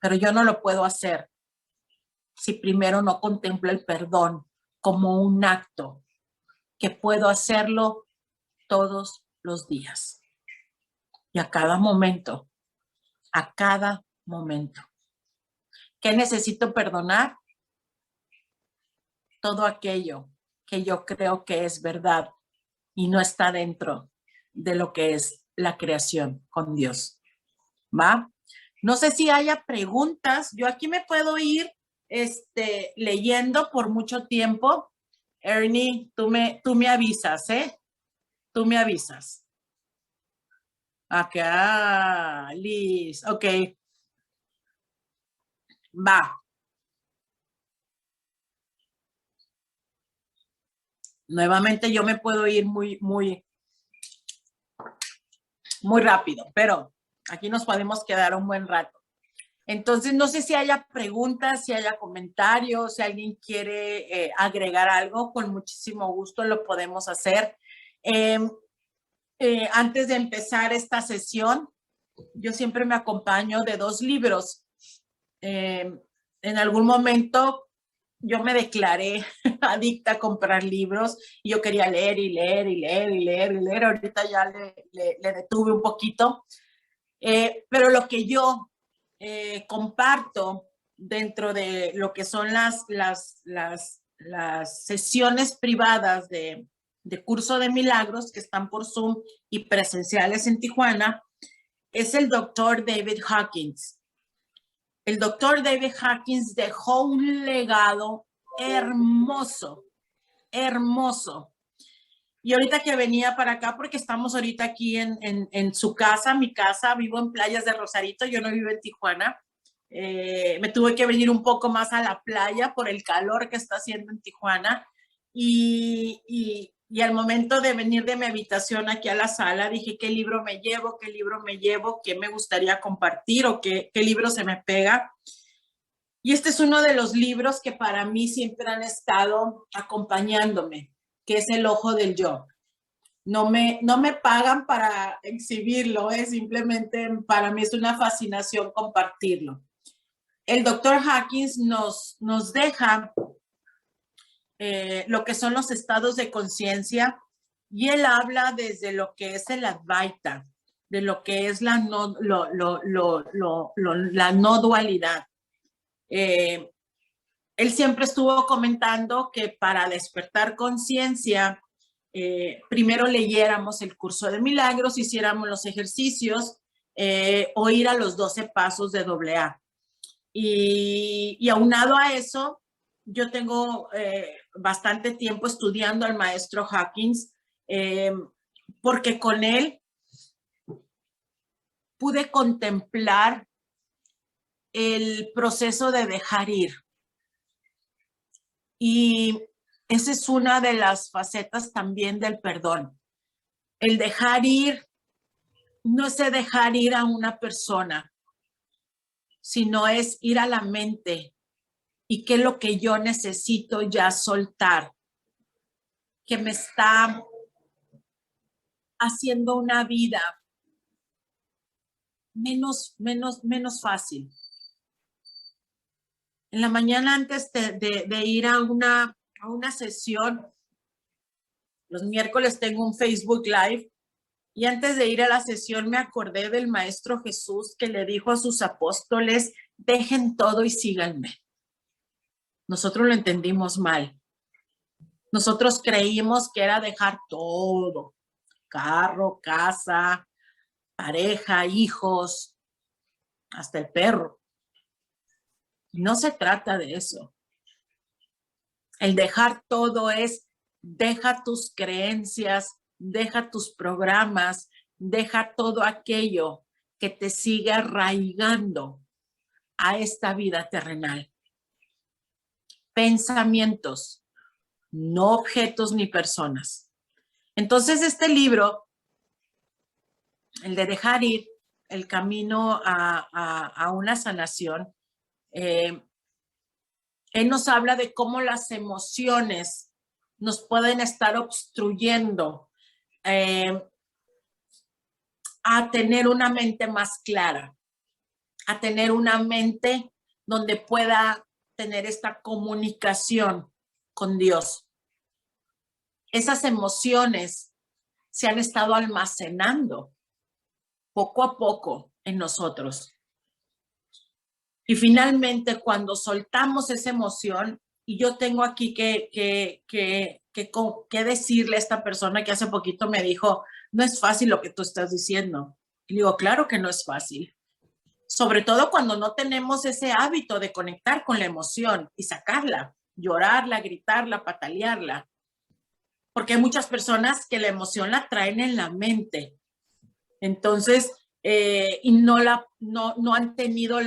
Pero yo no lo puedo hacer si primero no contemplo el perdón como un acto que puedo hacerlo todos los días y a cada momento, a cada momento. ¿Qué necesito perdonar? Todo aquello que yo creo que es verdad y no está dentro de lo que es la creación con Dios. ¿Va? No sé si haya preguntas. Yo aquí me puedo ir leyendo por mucho tiempo. Ernie, tú me avisas, ¿eh? Tú me avisas. Acá, Liz. Ok. Va. Nuevamente yo me puedo ir muy rápido, pero aquí nos podemos quedar un buen rato. Entonces, no sé si haya preguntas, si haya comentarios, si alguien quiere agregar algo, con muchísimo gusto lo podemos hacer. Antes de empezar esta sesión, yo siempre me acompaño de 2 libros. En algún momento yo me declaré adicta a comprar libros y yo quería leer y leer y leer y leer y leer. Ahorita ya le detuve un poquito. Pero lo que yo comparto dentro de lo que son las sesiones privadas de curso de milagros que están por Zoom y presenciales en Tijuana, es el doctor David Hawkins. El doctor David Hawkins dejó un legado hermoso, hermoso. Y ahorita que venía para acá, porque estamos ahorita aquí en su casa, mi casa, vivo en Playas de Rosarito, yo no vivo en Tijuana. Me tuve que venir un poco más a la playa por el calor que está haciendo en Tijuana. Y al momento de venir de mi habitación aquí a la sala, dije, ¿qué libro me llevo? ¿Qué libro me llevo? ¿Qué me gustaría compartir? ¿O qué libro se me pega? Y este es uno de los libros que para mí siempre han estado acompañándome, que es El Ojo del Yo. No me pagan para exhibirlo, simplemente para mí es una fascinación compartirlo. El doctor Hawkins nos deja lo que son los estados de conciencia y él habla desde lo que es el Advaita, de lo que es la no dualidad. Él siempre estuvo comentando que para despertar conciencia, primero leyéramos el curso de milagros, hiciéramos los ejercicios o ir a los 12 pasos de AA. Y aunado a eso, yo tengo bastante tiempo estudiando al maestro Hawkins, porque con él pude contemplar el proceso de dejar ir. Y esa es una de las facetas también del perdón. El dejar ir, no es dejar ir a una persona, sino es ir a la mente y qué es lo que yo necesito ya soltar, que me está haciendo una vida menos fácil. En la mañana antes de ir a una sesión, los miércoles tengo un Facebook Live, y antes de ir a la sesión me acordé del Maestro Jesús que le dijo a sus apóstoles, dejen todo y síganme. Nosotros lo entendimos mal. Nosotros creímos que era dejar todo, carro, casa, pareja, hijos, hasta el perro. No se trata de eso. El dejar todo es, deja tus creencias, deja tus programas, deja todo aquello que te sigue arraigando a esta vida terrenal. Pensamientos, no objetos ni personas. Entonces, este libro, el de dejar ir, el camino a una sanación, él nos habla de cómo las emociones nos pueden estar obstruyendo a tener una mente más clara, a tener una mente donde pueda tener esta comunicación con Dios. Esas emociones se han estado almacenando poco a poco en nosotros. Y finalmente, cuando soltamos esa emoción, y yo tengo aquí que decirle a esta persona que hace poquito me dijo, no es fácil lo que tú estás diciendo. Y digo, claro que no es fácil. Sobre todo cuando no tenemos ese hábito de conectar con la emoción y sacarla, llorarla, gritarla, patalearla. Porque hay muchas personas que la emoción la traen en la mente. Entonces, y no han tenido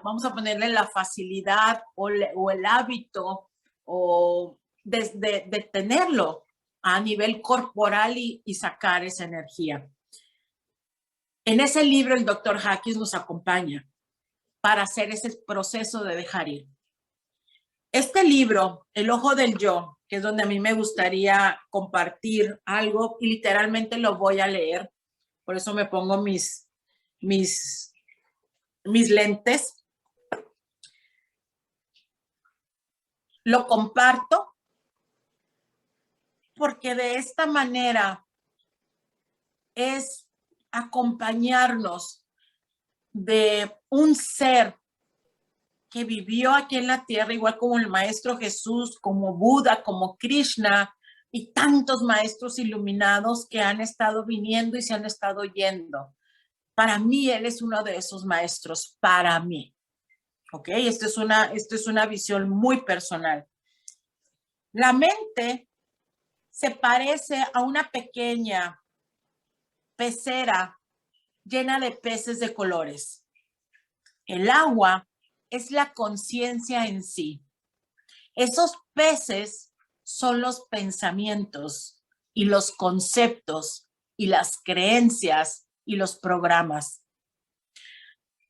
vamos a ponerle la facilidad o el hábito o de tenerlo a nivel corporal y sacar esa energía. En ese libro el doctor Hawkins nos acompaña para hacer ese proceso de dejar ir. Este libro, El Ojo del Yo, que es donde a mí me gustaría compartir algo y literalmente lo voy a leer. Por eso me pongo mis lentes. Lo comparto porque de esta manera es acompañarnos de un ser que vivió aquí en la tierra, igual como el Maestro Jesús, como Buda, como Krishna y tantos maestros iluminados que han estado viniendo y se han estado yendo. Para mí, él es uno de esos maestros, para mí. ¿Ok? Esto es una visión muy personal. La mente se parece a una pequeña pecera llena de peces de colores. El agua es la conciencia en sí. Esos peces son los pensamientos y los conceptos y las creencias y los programas.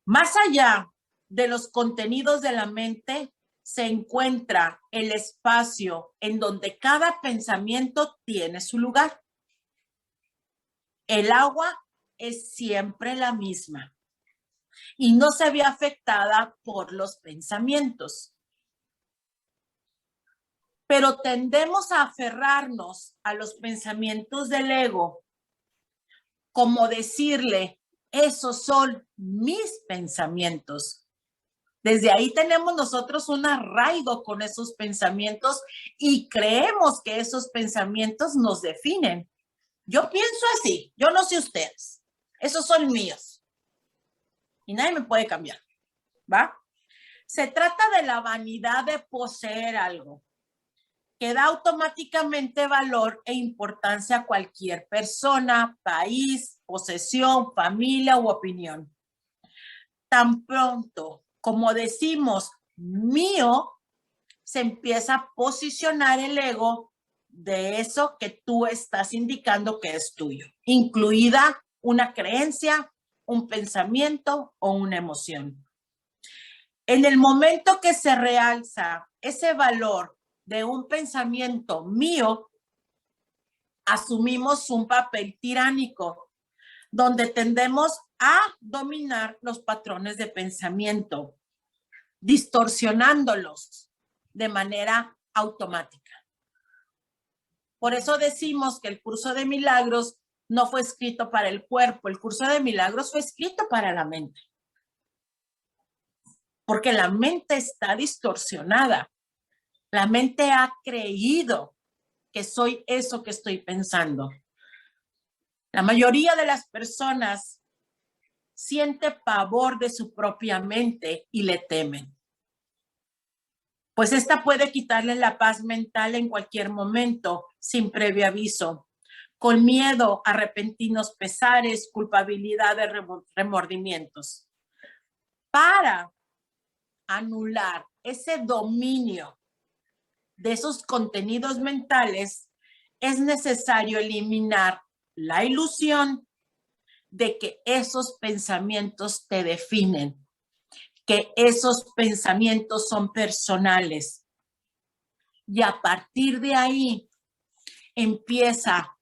Más allá de los contenidos de la mente se encuentra el espacio en donde cada pensamiento tiene su lugar. El agua es siempre la misma y no se ve afectada por los pensamientos. Pero tendemos a aferrarnos a los pensamientos del ego, como decirle, esos son mis pensamientos. Desde ahí tenemos nosotros un arraigo con esos pensamientos y creemos que esos pensamientos nos definen. Yo pienso así, yo no sé ustedes, esos son míos y nadie me puede cambiar, ¿va? Se trata de la vanidad de poseer algo que da automáticamente valor e importancia a cualquier persona, país, posesión, familia u opinión. Tan pronto como decimos mío, se empieza a posicionar el ego de eso que tú estás indicando que es tuyo, incluida una creencia, un pensamiento o una emoción. En el momento que se realza ese valor de un pensamiento mío, asumimos un papel tiránico, donde tendemos a dominar los patrones de pensamiento, distorsionándolos de manera automática. Por eso decimos que el curso de milagros no fue escrito para el cuerpo, el curso de milagros fue escrito para la mente. Porque la mente está distorsionada. La mente ha creído que soy eso que estoy pensando. La mayoría de las personas siente pavor de su propia mente y le temen. Pues esta puede quitarle la paz mental en cualquier momento, sin previo aviso, con miedo a repentinos pesares, culpabilidad, remordimientos. Para anular ese dominio de esos contenidos mentales, es necesario eliminar la ilusión de que esos pensamientos te definen, que esos pensamientos son personales. Y a partir de ahí empieza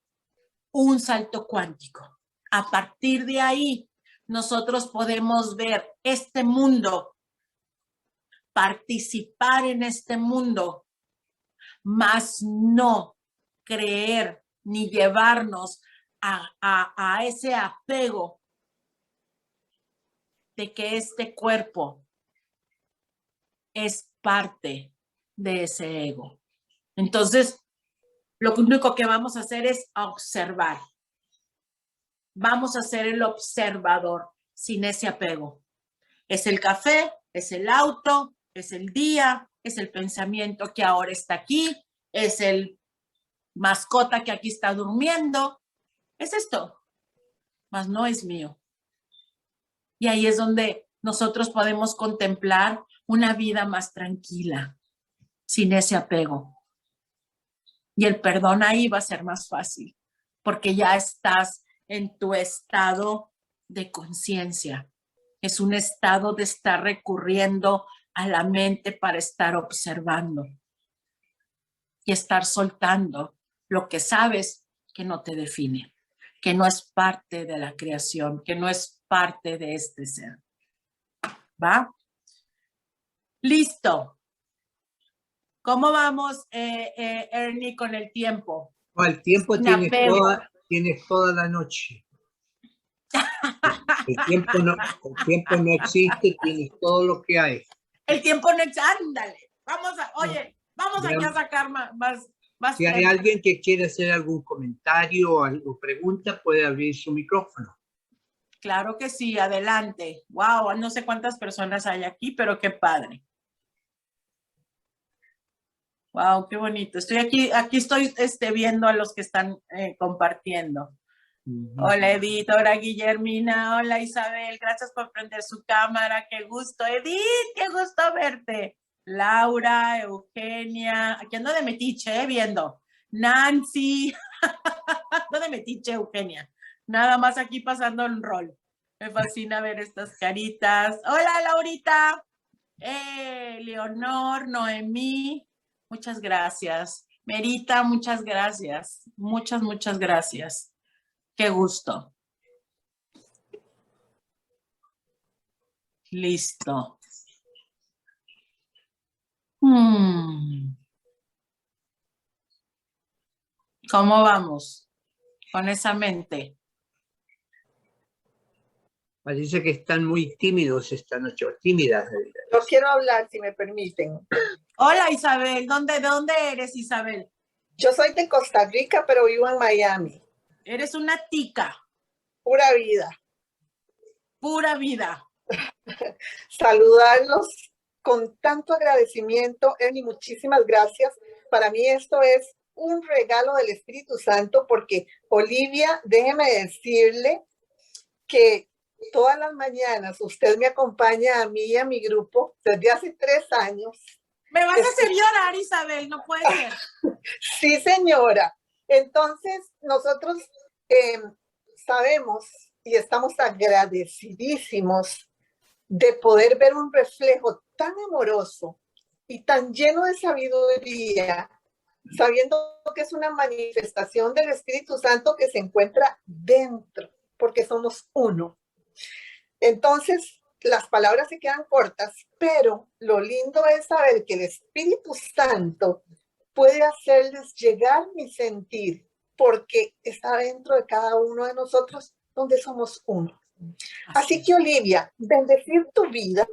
un salto cuántico. A partir de ahí nosotros podemos ver este mundo, participar en este mundo, más no creer ni llevarnos a ese apego de que este cuerpo es parte de ese ego. Entonces, lo único que vamos a hacer es observar. Vamos a ser el observador sin ese apego. Es el café, es el auto, es el día, es el pensamiento que ahora está aquí, es el mascota que aquí está durmiendo. Es esto, mas no es mío. Y ahí es donde nosotros podemos contemplar una vida más tranquila, sin ese apego. Y el perdón ahí va a ser más fácil, porque ya estás en tu estado de conciencia. Es un estado de estar recurriendo a la mente para estar observando. y estar soltando lo que sabes que no te define, que no es parte de la creación, que no es parte de este ser. ¿Va? Listo. ¿Cómo vamos, Ernie, con el tiempo? No, el tiempo tienes toda la noche. El tiempo no existe, tienes todo lo que hay. El tiempo no existe, ándale. Vamos aquí a sacar más si hay alguien que quiere hacer algún comentario o algo pregunta, puede abrir su micrófono. Claro que sí, adelante. Wow, no sé cuántas personas hay aquí, pero qué padre. Wow, qué bonito. Estoy aquí estoy viendo a los que están compartiendo. Hola Edith, hola Guillermina, hola Isabel, gracias por prender su cámara, qué gusto. Edith, qué gusto verte. Laura, Eugenia, aquí ando de metiche, viendo. Nancy, ando de metiche, Eugenia. Nada más aquí pasando el rol. Me fascina ver estas caritas. Hola Laurita, Leonor, Noemí, muchas gracias. Merita, muchas gracias. Muchas gracias. Qué gusto. Listo. ¿Cómo vamos con esa mente? Parece que están muy tímidos esta noche, o tímidas. Yo quiero hablar, si me permiten. Hola Isabel, ¿de dónde eres, Isabel? Yo soy de Costa Rica, pero vivo en Miami. Eres una tica. Pura vida. Pura vida. Saludarlos con tanto agradecimiento, Ernie, muchísimas gracias. Para mí esto es un regalo del Espíritu Santo porque, Olivia, déjeme decirle que todas las mañanas usted me acompaña a mí y a mi grupo desde hace 3 años. Me vas a hacer llorar, Isabel, no puede ser. Sí, señora. Entonces, nosotros sabemos y estamos agradecidísimos de poder ver un reflejo tan amoroso y tan lleno de sabiduría, sabiendo que es una manifestación del Espíritu Santo que se encuentra dentro, porque somos uno. Entonces, las palabras se quedan cortas, pero lo lindo es saber que el Espíritu Santo puede hacerles llegar mi sentir, porque está dentro de cada uno de nosotros, donde somos uno. Así que, Olivia, bendecir tu vida,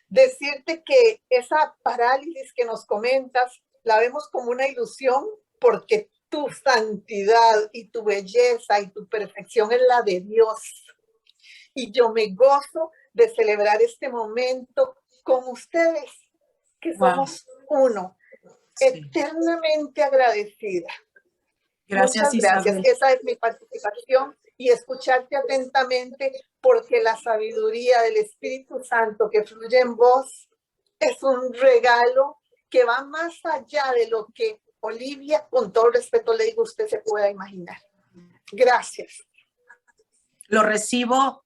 decirte que esa parálisis que nos comentas, la vemos como una ilusión, porque tu santidad y tu belleza y tu perfección es la de Dios. Y yo me gozo de celebrar este momento con ustedes, que somos uno. Sí. Eternamente agradecida. Gracias, muchas gracias. Isabel. Esa es mi participación y escucharte atentamente, porque la sabiduría del Espíritu Santo que fluye en vos es un regalo que va más allá de lo que Olivia, con todo respeto le digo, usted se pueda imaginar. Gracias. Lo recibo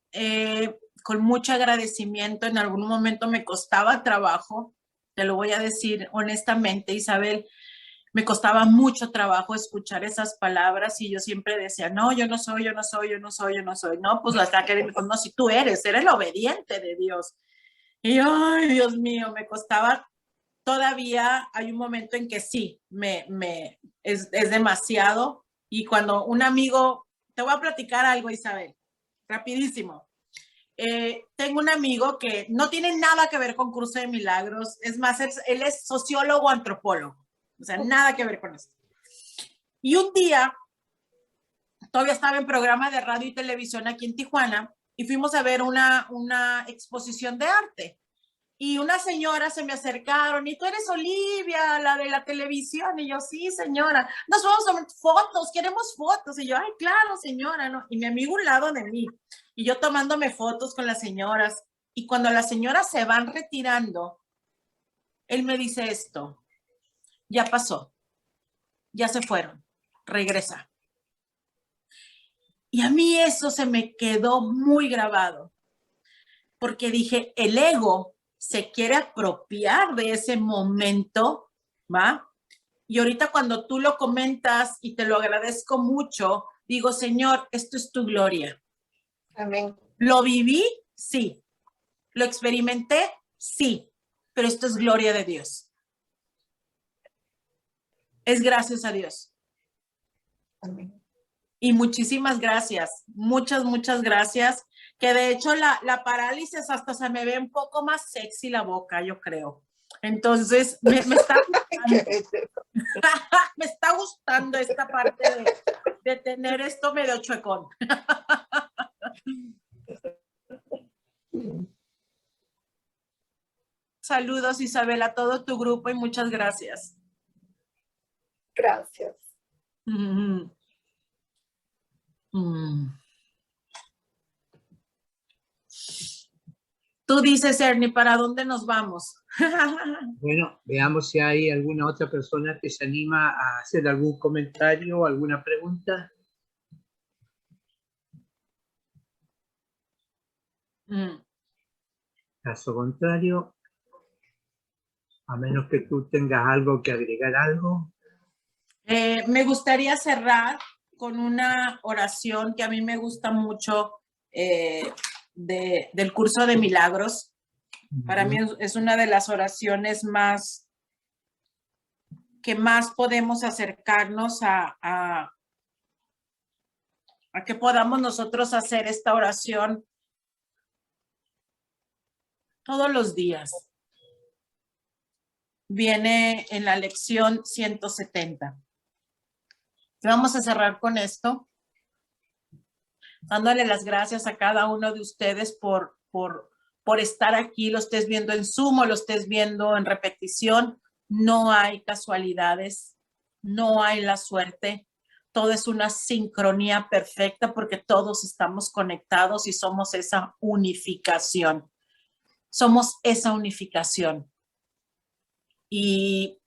con mucho agradecimiento. En algún momento me costaba trabajo, te lo voy a decir honestamente, Isabel, me costaba mucho trabajo escuchar esas palabras y yo siempre decía, no, yo no soy, no, pues hasta que me dijo, no, si tú eres el obediente de Dios. Y yo, ay, Dios mío, me costaba. Todavía hay un momento en que sí, es demasiado. Y cuando un amigo, te voy a platicar algo, Isabel, rapidísimo. Tengo un amigo que no tiene nada que ver con Curso de Milagros, es más, él es sociólogo, antropólogo, o sea, nada que ver con eso. Y un día, todavía estaba en programa de radio y televisión aquí en Tijuana, y fuimos a ver una exposición de arte. Y unas señoras se me acercaron, y tú eres Olivia, la de la televisión. Y yo, sí, señora, nos vamos a tomar fotos, queremos fotos. Y yo, ay, claro, señora, ¿no? Y mi amigo a un lado de mí, y yo tomándome fotos con las señoras. Y cuando las señoras se van retirando, él me dice esto, ya pasó, ya se fueron, regresa. Y a mí eso se me quedó muy grabado, porque dije, el ego se quiere apropiar de ese momento, ¿va? Y ahorita cuando tú lo comentas y te lo agradezco mucho, digo, Señor, esto es tu gloria. Amén. ¿Lo viví? Sí. ¿Lo experimenté? Sí. Pero esto es gloria de Dios. Es gracias a Dios. Amén. Y muchísimas gracias. Muchas, muchas gracias. Que de hecho la parálisis hasta se me ve un poco más sexy la boca, yo creo. Entonces, me está me está gustando esta parte de tener esto medio chuecón. Saludos, Isabel, a todo tu grupo y muchas gracias. Gracias. Tú dices, Ernie, ¿para dónde nos vamos? Bueno, veamos si hay alguna otra persona que se anima a hacer algún comentario o alguna pregunta. Caso contrario, a menos que tú tengas algo que agregar algo. Me gustaría cerrar con una oración que a mí me gusta mucho del curso de milagros. Para mí es una de las oraciones que más podemos acercarnos a que podamos nosotros hacer esta oración todos los días. Viene en la lección 170. Vamos a cerrar con esto, dándole las gracias a cada uno de ustedes por estar aquí, lo estés viendo en Zoom o lo estés viendo en repetición. No hay casualidades, no hay la suerte. Todo es una sincronía perfecta porque todos estamos conectados y somos esa unificación. Somos esa unificación. Y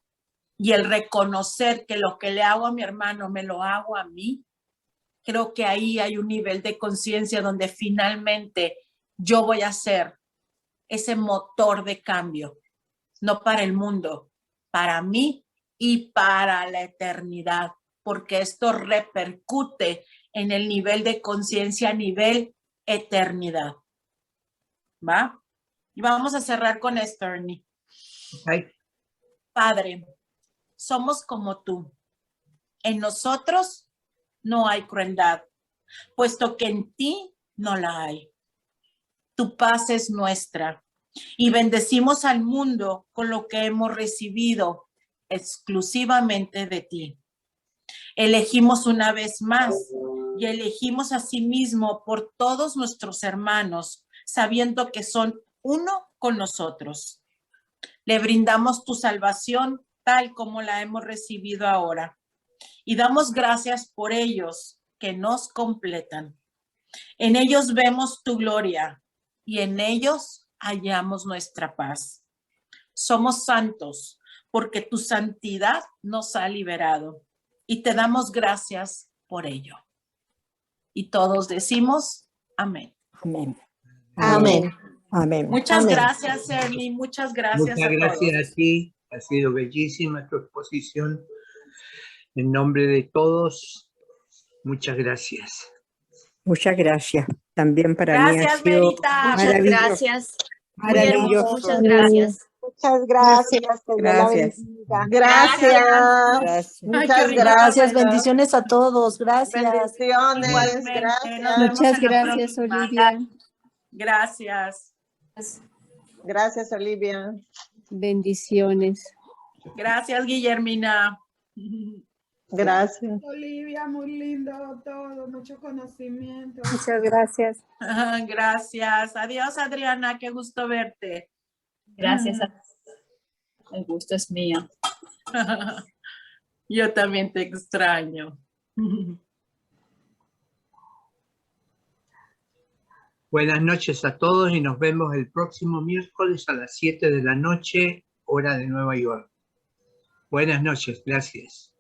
el reconocer que lo que le hago a mi hermano me lo hago a mí, creo que ahí hay un nivel de conciencia donde finalmente yo voy a ser ese motor de cambio, no para el mundo, para mí y para la eternidad, porque esto repercute en el nivel de conciencia a nivel eternidad. ¿Va? Y vamos a cerrar con esto, Ernie. Okay. Padre, somos como tú. En nosotros no hay crueldad, puesto que en ti no la hay. Tu paz es nuestra y bendecimos al mundo con lo que hemos recibido exclusivamente de ti. Elegimos una vez más y elegimos a sí mismo por todos nuestros hermanos, sabiendo que son uno con nosotros. Le brindamos tu salvación tal como la hemos recibido ahora y damos gracias por ellos que nos completan. En ellos vemos tu gloria y en ellos hallamos nuestra paz. Somos santos porque tu santidad nos ha liberado y te damos gracias por ello. Y todos decimos amén. Amén. Amén. Amén. Muchas Amén. gracias, Ernie. Muchas gracias Muchas a gracias todos. a ti. Ha sido bellísima tu exposición. En nombre de todos, muchas gracias. Muchas gracias. También para mí ha Gracias, sido Verita. Muchas maravilloso. gracias. Muy Maravilloso. hermoso. Muchas gracias. Muchas gracias. Que Dios la Gracias. bendiga. Gracias. Gracias. Ay, qué Muchas rico. gracias. Bendiciones a todos. Gracias. Bendiciones. Igualmente. Gracias. Nos vemos Muchas en la gracias, próxima. Olivia. Gracias. Gracias, Olivia. Bendiciones. Gracias, Guillermina. Gracias. Olivia, muy lindo todo, mucho conocimiento. Muchas gracias. Gracias. Adiós, Adriana. Qué gusto verte. Gracias. El gusto es mío. Yo también te extraño. Buenas noches a todos y nos vemos el próximo miércoles a las 7 de la noche, hora de Nueva York. Buenas noches, gracias.